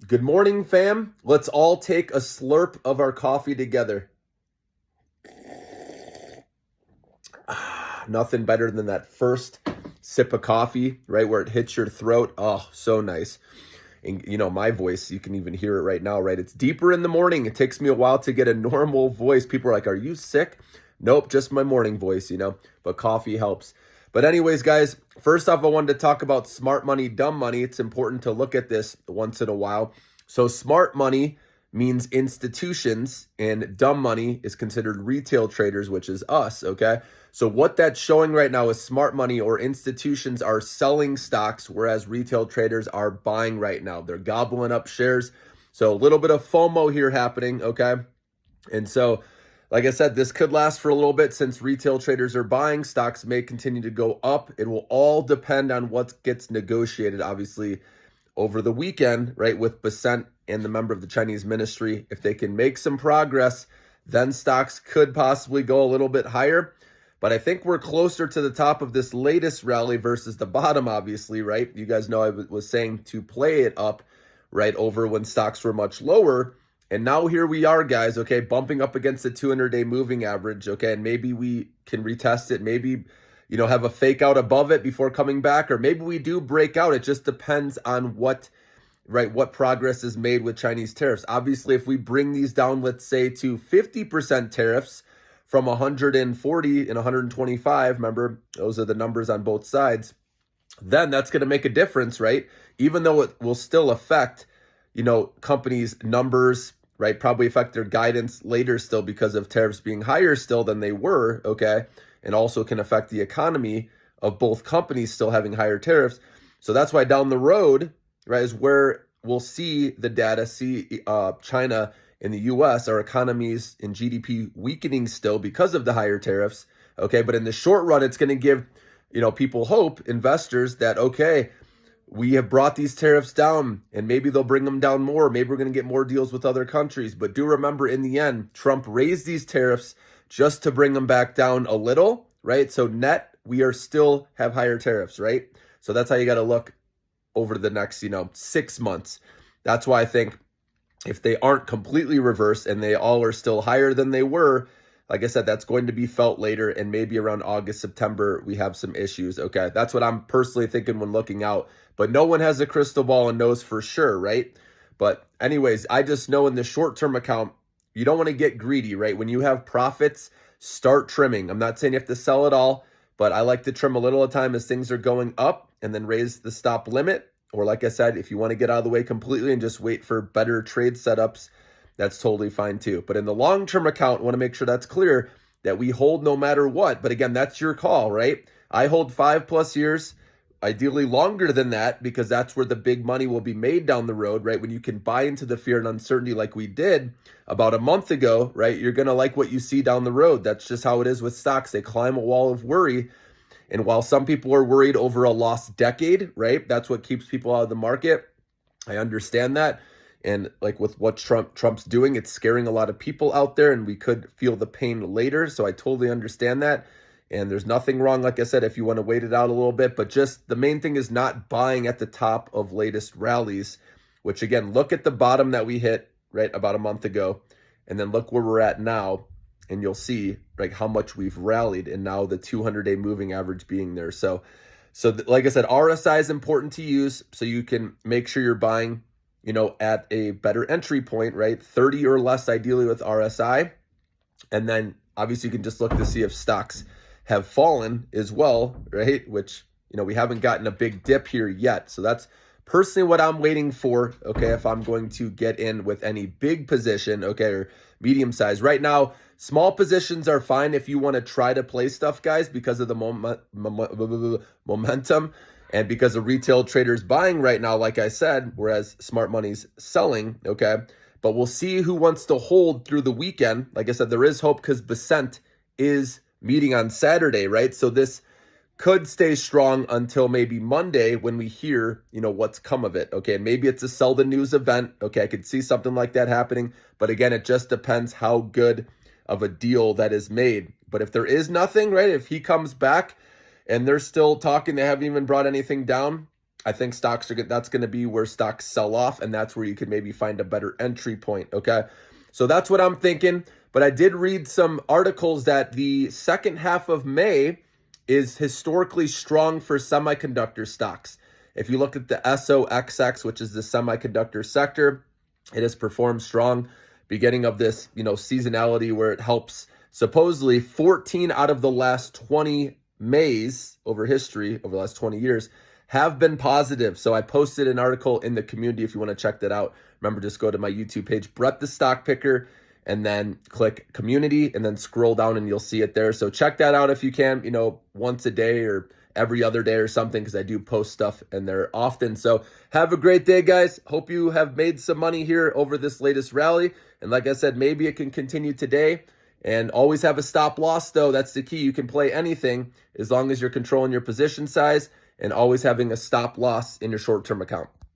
Good morning, fam. Let's all take a slurp of our coffee together. Nothing better than that first sip of coffee, right where it hits your throat. Oh, so nice. And my voice, you can even hear it right now, right? It's deeper in the morning. It takes me a while to get a normal voice. People are like, "Are you sick?" Nope, just my morning voice. But coffee helps. But anyways, guys, first off, I wanted to talk about smart money, dumb money. It's important to look at this once in a while. So smart money means institutions, and dumb money is considered retail traders, which is us, okay? So what that's showing right now is smart money or institutions are selling stocks, whereas retail traders are buying right now. They're gobbling up shares. So a little bit of FOMO here happening, okay? And so, like I said, this could last for a little bit since retail traders are buying. Stocks may continue to go up. It will all depend on what gets negotiated, obviously, over the weekend, right, with Bessent and the member of the Chinese ministry. If they can make some progress, then stocks could possibly go a little bit higher. But I think we're closer to the top of this latest rally versus the bottom, obviously, right? You guys know I was saying to play it up, right, over when stocks were much lower. And now here we are, guys, okay, bumping up against the 200-day moving average, okay? And maybe we can retest it, maybe, have a fake out above it before coming back, or maybe we do break out. It just depends on what progress is made with Chinese tariffs. Obviously, if we bring these down, let's say to 50% tariffs, from 140 and 125, remember, those are the numbers on both sides, then that's going to make a difference, right? Even though it will still affect, companies' numbers, right? Probably affect their guidance later still because of tariffs being higher still than they were, okay? And also can affect the economy of both companies still having higher tariffs. So that's why down the road, right, is where we'll see the data, see China in the U.S., our economies in GDP weakening still because of the higher tariffs, okay? But in the short run, it's going to give, people hope, investors, that, okay, we have brought these tariffs down and maybe they'll bring them down more. Maybe we're going to get more deals with other countries. But do remember, in the end, Trump raised these tariffs just to bring them back down a little, right? So net, we are still have higher tariffs, right? So that's how you got to look over the next, 6 months. That's why I think if they aren't completely reversed and they all are still higher than they were, like I said, that's going to be felt later, and maybe around August, September, we have some issues, okay? That's what I'm personally thinking when looking out, but no one has a crystal ball and knows for sure, right? But anyways, I just know in the short-term account, you don't want to get greedy, right? When you have profits, start trimming. I'm not saying you have to sell it all, but I like to trim a little at a time as things are going up and then raise the stop limit. Or like I said, if you want to get out of the way completely and just wait for better trade setups, that's totally fine too. But in the long-term account, I want to make sure that's clear that we hold no matter what. But again, that's your call, right? I hold 5+ years, ideally longer than that, because that's where the big money will be made down the road, right? When you can buy into the fear and uncertainty like we did about a month ago, right? You're going to like what you see down the road. That's just how it is with stocks. They climb a wall of worry. And while some people are worried over a lost decade, right? That's what keeps people out of the market. I understand that. And like with what Trump's doing, it's scaring a lot of people out there, and we could feel the pain later. So I totally understand that. And there's nothing wrong, like I said, if you want to wait it out a little bit. But just the main thing is not buying at the top of latest rallies, which again, look at the bottom that we hit, right, about a month ago. And then look where we're at now. And you'll see like how much we've rallied, and now the 200-day moving average being there. So like I said, RSI is important to use so you can make sure you're buying, at a better entry point, right? 30 or less ideally with RSI. And then obviously you can just look to see if stocks have fallen as well, right? Which, we haven't gotten a big dip here yet. So that's personally what I'm waiting for, okay, if I'm going to get in with any big position, okay, or medium size. Right now, small positions are fine if you want to try to play stuff, guys, because of the momentum and because of retail traders buying right now, like I said, whereas smart money's selling, okay? But we'll see who wants to hold through the weekend. Like I said, there is hope because Bessent is meeting on Saturday, right? So this could stay strong until maybe Monday when we hear, what's come of it. Okay, maybe it's a sell the news event. Okay, I could see something like that happening. But again, it just depends how good of a deal that is made. But if there is nothing, right, if he comes back and they're still talking, they haven't even brought anything down, I think stocks are good. That's going to be where stocks sell off, and that's where you could maybe find a better entry point. Okay. So that's what I'm thinking. But I did read some articles that the second half of May is historically strong for semiconductor stocks. If you look at the SOXX, which is the semiconductor sector, it has performed strong beginning of this, seasonality where it helps supposedly 14 out of the last 20 Mays over history, over the last 20 years, have been positive. So I posted an article in the community if you want to check that out. Remember, just go to my YouTube page, Brett the Stock Picker, and then click community and then scroll down and you'll see it there. So check that out if you can, once a day or every other day or something, because I do post stuff in there often. So have a great day, guys. Hope you have made some money here over this latest rally. And like I said, maybe it can continue today. And always have a stop loss, though. That's the key. You can play anything as long as you're controlling your position size and always having a stop loss in your short-term account.